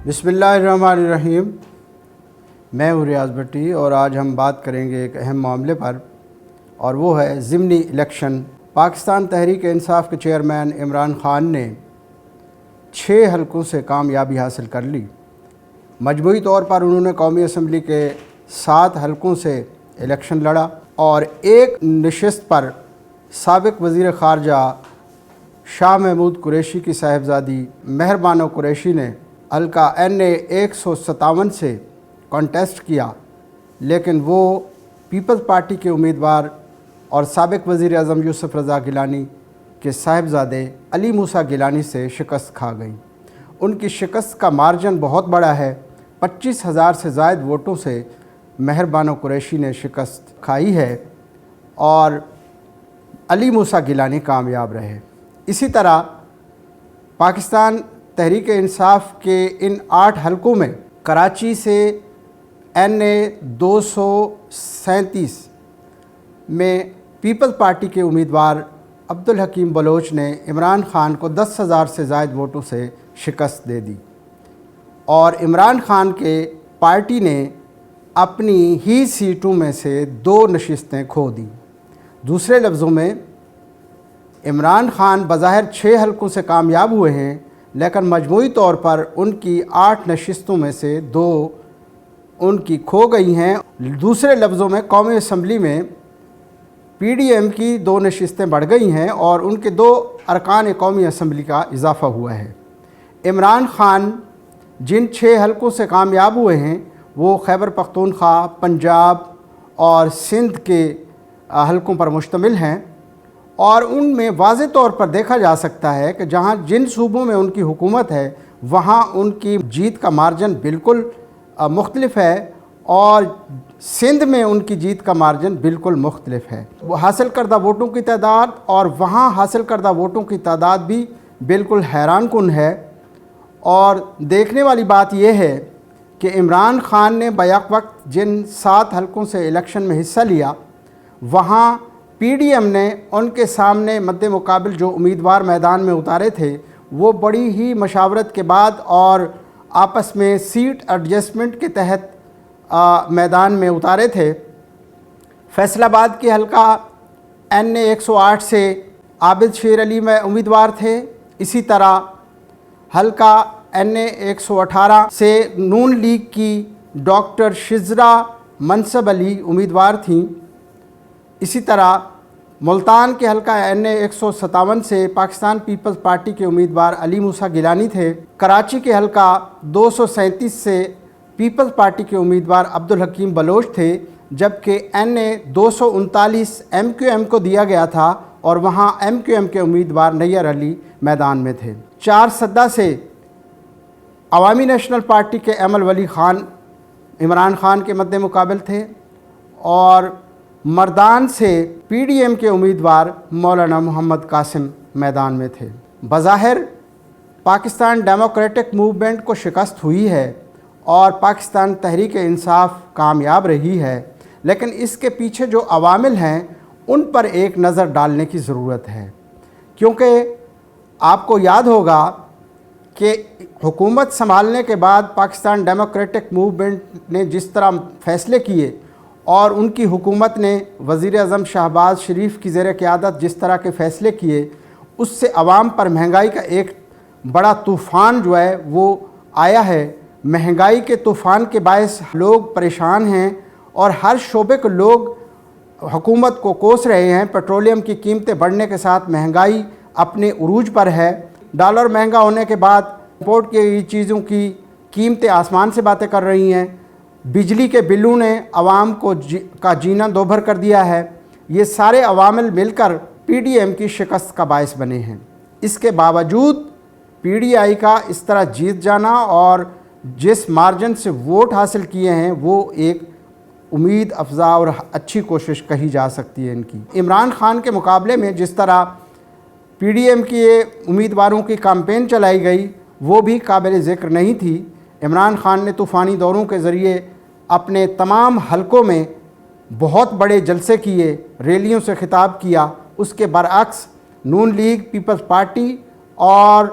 बिस्मिल्लाहिर्रहमानिर्रहीम। मैं हूँ रियाज भट्टी और आज हम बात करेंगे एक अहम मामले पर, और वो है ज़िमनी इलेक्शन। पाकिस्तान तहरीक इंसाफ के चेयरमैन इमरान ख़ान ने 6 हलकों से कामयाबी हासिल कर ली। मजमूई तौर पर उन्होंने कौमी असम्बली के 7 हलकों से इलेक्शन लड़ा और एक नशिस्त पर साबिक़ वज़ीर ख़ारजा शाह महमूद कुरैशी की साहिबजादी महर बानो कुरैशी ने हल्का NA 157 से कॉन्टेस्ट किया, लेकिन वो पीपल्स पार्टी के उम्मीदवार और साबिक़ वज़ीर आज़म यूसुफ़ रज़ा गिलानी के साहिबजादे अली मूसा गिलानी से शिकस्त खा गई। उनकी शिकस्त का मार्जिन बहुत बड़ा है, 25,000 से ज़ायद वोटों से महर बानो कुरैशी ने शिकस्त खाई है और अली मूसा गिलानी कामयाब रहे। इसी तरह पाकिस्तान तहरीक इंसाफ के इन 8 हलकों में कराची से NA 237 में पीपल्स पार्टी के उम्मीदवार अब्दुल हकीम बलोच ने इमरान ख़ान को 10,000 से ज़ायद वोटों से शिकस्त दे दी और इमरान ख़ान के पार्टी ने अपनी ही सीटों में से 2 नशिस्तें खो दी। दूसरे लफ्ज़ों में इमरान ख़ान बज़ाहिर 6 हलकों से कामयाब हुए हैं, लेकिन मजमूई तौर पर उनकी 8 नशिस्तों में से 2 उनकी खो गई हैं। दूसरे लफ्ज़ों में कौमी असम्बली में PDM की 2 नशिस्तें बढ़ गई हैं और उनके 2 अरकान कौमी असम्बली का इजाफ़ा हुआ है। इमरान ख़ान जिन 6 हलकों से कामयाब हुए हैं वो खैबर पख्तूनख्वा, पंजाब और सिंध के हलकों पर मुश्तमिल हैं और उनमें वाज़े तौर पर देखा जा सकता है कि जहां जिन सूबों में उनकी हुकूमत है वहां उनकी जीत का मार्जिन बिल्कुल मुख्तलिफ है और सिंध में उनकी जीत का मार्जिन बिल्कुल मुख्तलिफ है। हासिल करदा वोटों की तादाद और वहां हासिल करदा वोटों की तादाद भी बिल्कुल हैरान कुन है। और देखने वाली बात यह है कि इमरान ख़ान ने बैक वक्त जिन 7 हलकों से इलेक्शन में हिस्सा लिया, वहाँ PDM ने उनके सामने मद्दे मुकाबिल जो उम्मीदवार मैदान में उतारे थे वो बड़ी ही मशावरत के बाद और आपस में सीट एडजस्टमेंट के तहत मैदान में उतारे थे। फैसलाबाद के हलका NA 108 से आबिद शेर अली में उम्मीदवार थे। इसी तरह हलका NA 118 से नून लीग की डॉक्टर शिजरा मनसब अली उम्मीदवार थीं। इसी तरह मुल्तान के हलका NA 157 से पाकिस्तान पीपल्स पार्टी के उम्मीदवार अली मूसा गिलानी थे। कराची के हलका 237 से पीपल्स पार्टी के उम्मीदवार अब्दुल हकीम बलोच थे, जबकि NA 239 MQM को दिया गया था और वहां MQM के उम्मीदवार नैयर अली मैदान में थे। 4 सद्दा से अवामी नेशनल पार्टी के अमल वली ख़ान इमरान ख़ान के मद्दे मुकाबिल थे और मर्दान से PDM के उम्मीदवार मौलाना मोहम्मद कासिम मैदान में थे। बज़ाहिर पाकिस्तान डेमोक्रेटिक मूवमेंट को शिकस्त हुई है और पाकिस्तान तहरीक इंसाफ कामयाब रही है, लेकिन इसके पीछे जो अवामिल हैं उन पर एक नज़र डालने की ज़रूरत है, क्योंकि आपको याद होगा कि हुकूमत संभालने के बाद पाकिस्तान डेमोक्रेटिक मूवमेंट ने जिस तरह फ़ैसले किए और उनकी हुकूमत ने वज़ीर आज़म शहबाज शरीफ की ज़ेर क़यादत जिस तरह के फ़ैसले किए, उससे अवाम पर महंगाई का एक बड़ा तूफ़ान जो है वो आया है। महंगाई के तूफ़ान के बायस लोग परेशान हैं और हर शोबे के लोग हुकूमत को कोस रहे हैं। पेट्रोलियम की कीमतें बढ़ने के साथ महंगाई अपने उरूज पर है। डॉलर महंगा होने के बाद इंपोर्ट की चीज़ों की कीमतें आसमान से बातें कर रही हैं। बिजली के बिलों ने आवाम को का जीना दोभर कर दिया है। ये सारे अवामिल मिलकर PDM की शिकस्त का बायस बने हैं। इसके बावजूद PDI का इस तरह जीत जाना और जिस मार्जिन से वोट हासिल किए हैं वो एक उम्मीद अफजा और अच्छी कोशिश कही जा सकती है इनकी। इमरान ख़ान के मुकाबले में जिस तरह PDM के उम्मीदवारों की कैंपेन चलाई गई वो भी काबिल ज़िक्र नहीं थी। इमरान ख़ान ने तूफ़ानी दौरों के ज़रिए अपने तमाम हलकों में बहुत बड़े जलसे किए, रैलियों से खिताब किया। उसके बरअक्स नून लीग, पीपल्स पार्टी और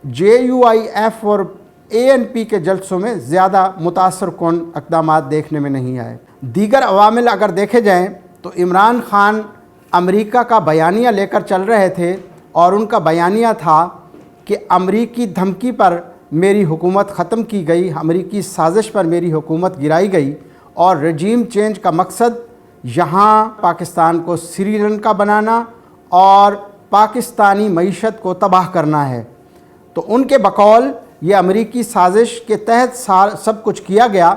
JUIF और ANP کے جلسوں میں زیادہ متاثر کن اقدامات دیکھنے میں نہیں آئے۔ دیگر عوامل اگر دیکھے جائیں تو عمران خان امریکہ کا بیانیہ لے کر چل رہے تھے، اور ان کا بیانیہ تھا کہ امریکی دھمکی پر میری حکومت ختم کی گئی، امریکی سازش پر میری حکومت گرائی گئی، اور رجیم چینج کا مقصد یہاں پاکستان کو سری لنکا بنانا اور پاکستانی معیشت کو تباہ کرنا ہے۔ تو ان کے بقول یہ امریکی سازش کے تحت سب کچھ کیا گیا،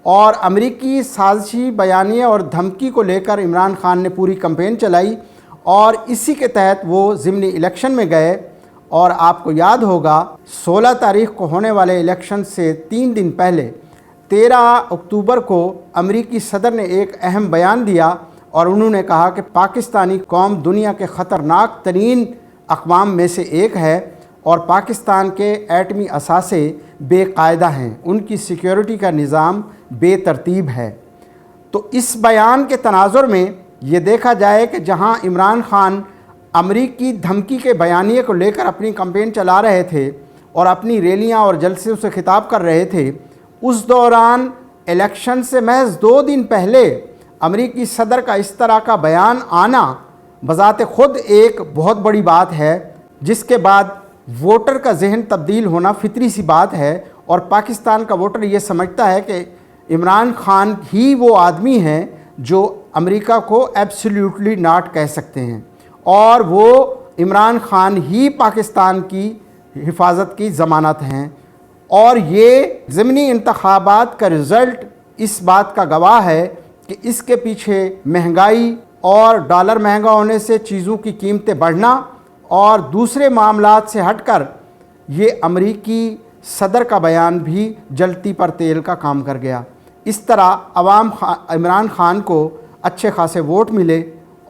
اور امریکی سازشی بیانیہ اور دھمکی کو لے کر عمران خان نے پوری کمپین چلائی، اور اسی کے تحت وہ ضمنی الیکشن میں گئے۔ اور آپ کو یاد ہوگا 16 تاریخ کو ہونے والے الیکشن سے 3 دن پہلے 13 اکتوبر کو امریکی صدر نے ایک اہم بیان دیا، اور انہوں نے کہا کہ پاکستانی قوم دنیا کے خطرناک ترین اقوام میں سے ایک ہے، اور پاکستان کے ایٹمی اثاثے بے قاعدہ ہیں، ان کی سیکیورٹی کا نظام بے ترتیب ہے۔ تو اس بیان کے تناظر میں یہ دیکھا جائے کہ جہاں عمران خان امریکی دھمکی کے بیانیے کو لے کر اپنی کمپین چلا رہے تھے اور اپنی ریلیاں اور جلسوں سے خطاب کر رہے تھے، اس دوران الیکشن سے محض 2 دن پہلے امریکی صدر کا اس طرح کا بیان آنا بذات خود ایک بہت بڑی بات ہے، جس کے بعد ووٹر کا ذہن تبدیل ہونا فطری سی بات ہے، اور پاکستان کا ووٹر یہ سمجھتا ہے کہ عمران خان ہی وہ آدمی ہیں جو امریکہ کو ایبسلیوٹلی ناٹ کہہ سکتے ہیں، اور وہ عمران خان ہی پاکستان کی حفاظت کی ضمانت ہیں۔ اور یہ ضمنی انتخابات کا رزلٹ اس بات کا گواہ ہے کہ اس کے پیچھے مہنگائی اور ڈالر مہنگا ہونے سے چیزوں کی قیمتیں بڑھنا اور دوسرے معاملات سے ہٹ کر یہ امریکی صدر کا بیان بھی جلتی پر تیل کا کام کر گیا۔ اس طرح عوام عمران خان کو اچھے خاصے ووٹ ملے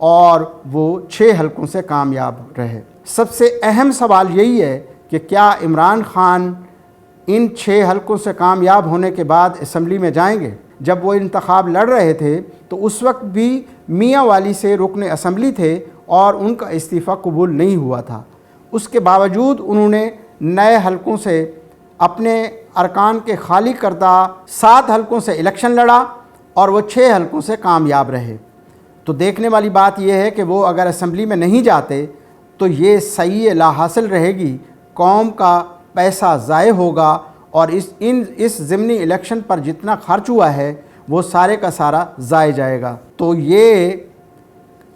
اور وہ 6 حلقوں سے کامیاب رہے۔ سب سے اہم سوال یہی ہے کہ کیا عمران خان ان 6 حلقوں سے کامیاب ہونے کے بعد اسمبلی میں جائیں گے؟ جب وہ انتخاب لڑ رہے تھے تو اس وقت بھی میاں والی سے رکن اسمبلی تھے اور ان کا استعفیٰ قبول نہیں ہوا تھا۔ اس کے باوجود انہوں نے نئے حلقوں سے اپنے ارکان کے خالی کردہ 7 حلقوں سے الیکشن لڑا اور وہ 6 حلقوں سے کامیاب رہے۔ تو دیکھنے والی بات یہ ہے کہ وہ اگر اسمبلی میں نہیں جاتے تو یہ صحیح لا حاصل رہے گی، قوم کا پیسہ ضائع ہوگا، اور اس ضمنی الیکشن پر جتنا خرچ ہوا ہے وہ سارے کا سارا ضائع جائے گا۔ تو یہ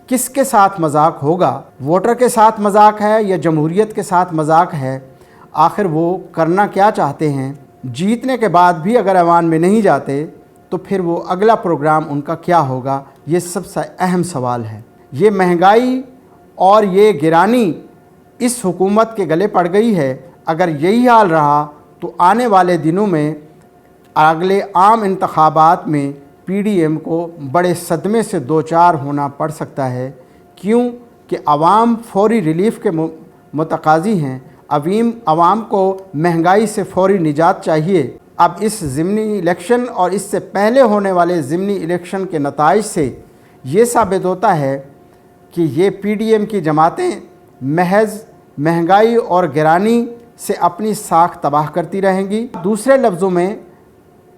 کس کے ساتھ مذاق ہوگا؟ ووٹر کے ساتھ مذاق ہے یا جمہوریت کے ساتھ مذاق ہے؟ آخر وہ کرنا کیا چاہتے ہیں؟ جیتنے کے بعد بھی اگر ایوان میں نہیں جاتے تو پھر وہ اگلا پروگرام ان کا کیا ہوگا؟ یہ سب سے اہم سوال ہے۔ یہ مہنگائی اور یہ گرانی اس حکومت کے گلے پڑ گئی ہے۔ اگر یہی حال رہا تو آنے والے دنوں میں اگلے عام انتخابات میں PDM کو بڑے صدمے سے دوچار ہونا پڑ سکتا ہے، کیوں کہ عوام فوری ریلیف کے متقاضی ہیں۔ عوام کو مہنگائی سے فوری نجات چاہیے۔ اب اس ضمنی الیکشن اور اس سے پہلے ہونے والے ضمنی الیکشن کے نتائج سے یہ ثابت ہوتا ہے کہ یہ PDM کی جماعتیں محض مہنگائی اور گرانی سے اپنی ساکھ تباہ کرتی رہیں گی۔ دوسرے لفظوں میں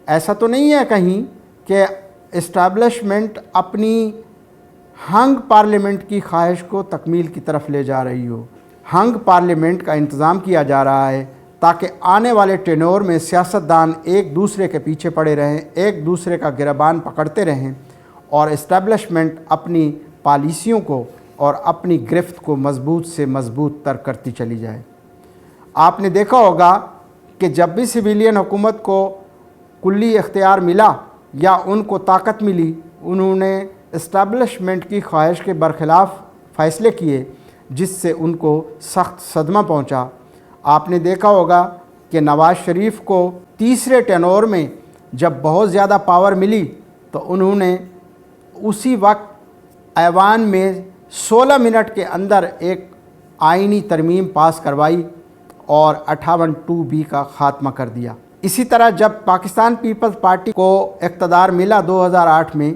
ایسا تو نہیں ہے کہیں کہ اسٹیبلشمنٹ اپنی ہنگ پارلیمنٹ کی خواہش کو تکمیل کی طرف لے جا رہی ہو۔ ہنگ پارلیمنٹ کا انتظام کیا جا رہا ہے تاکہ آنے والے ٹینور میں سیاستدان ایک دوسرے کے پیچھے پڑے رہیں، ایک دوسرے کا گریبان پکڑتے رہیں، اور اسٹیبلشمنٹ اپنی پالیسیوں کو اور اپنی گرفت کو مضبوط سے مضبوط تر کرتی چلی جائے۔ آپ نے دیکھا ہوگا کہ جب بھی سویلین حکومت کو کلی اختیار ملا یا ان کو طاقت ملی، انہوں نے اسٹیبلشمنٹ کی خواہش کے برخلاف فیصلے کیے، جس سے ان کو سخت صدمہ پہنچا۔ آپ نے دیکھا ہوگا کہ نواز شریف کو تیسرے ٹینور میں جب بہت زیادہ پاور ملی تو انہوں نے اسی وقت ایوان میں 16 منٹ کے اندر ایک آئینی ترمیم پاس کروائی اور 58(2)B کا خاتمہ کر دیا۔ اسی طرح جب پاکستان پیپلز پارٹی کو اقتدار ملا 2008 میں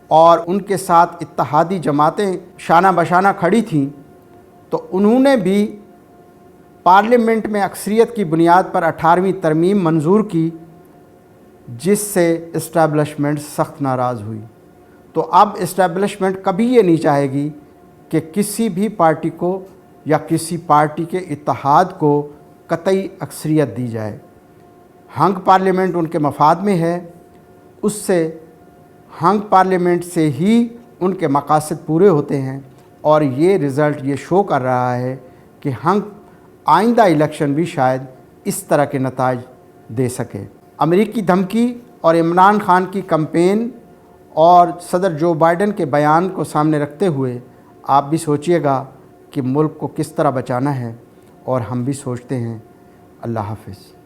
اور ان کے ساتھ اتحادی جماعتیں شانہ بشانہ کھڑی تھیں، تو انہوں نے بھی पार्लियामेंट में अक्सरियत की बुनियाद पर 18वीं तरमीम मंजूर की, जिससे इस्टेब्लिशमेंट सख्त नाराज़ हुई। तो अब इस्टेब्लिशमेंट कभी ये नहीं चाहेगी कि किसी भी पार्टी को या किसी पार्टी के इत्तेहाद को कतई अक्सरियत दी जाए। हंग पार्लियामेंट उनके मफाद में है, उससे हंग पार्लियामेंट से ही उनके मकासद पूरे होते हैं, और ये रिज़ल्ट ये शो कर रहा है कि हंग आइंदा इलेक्शन भी शायद इस तरह के नताइज दे सके। अमेरिकी धमकी और इमरान खान की कैंपेन और सदर जो बाइडेन के बयान को सामने रखते हुए आप भी सोचिएगा कि मुल्क को किस तरह बचाना है, और हम भी सोचते हैं। अल्लाह हाफ़िज़।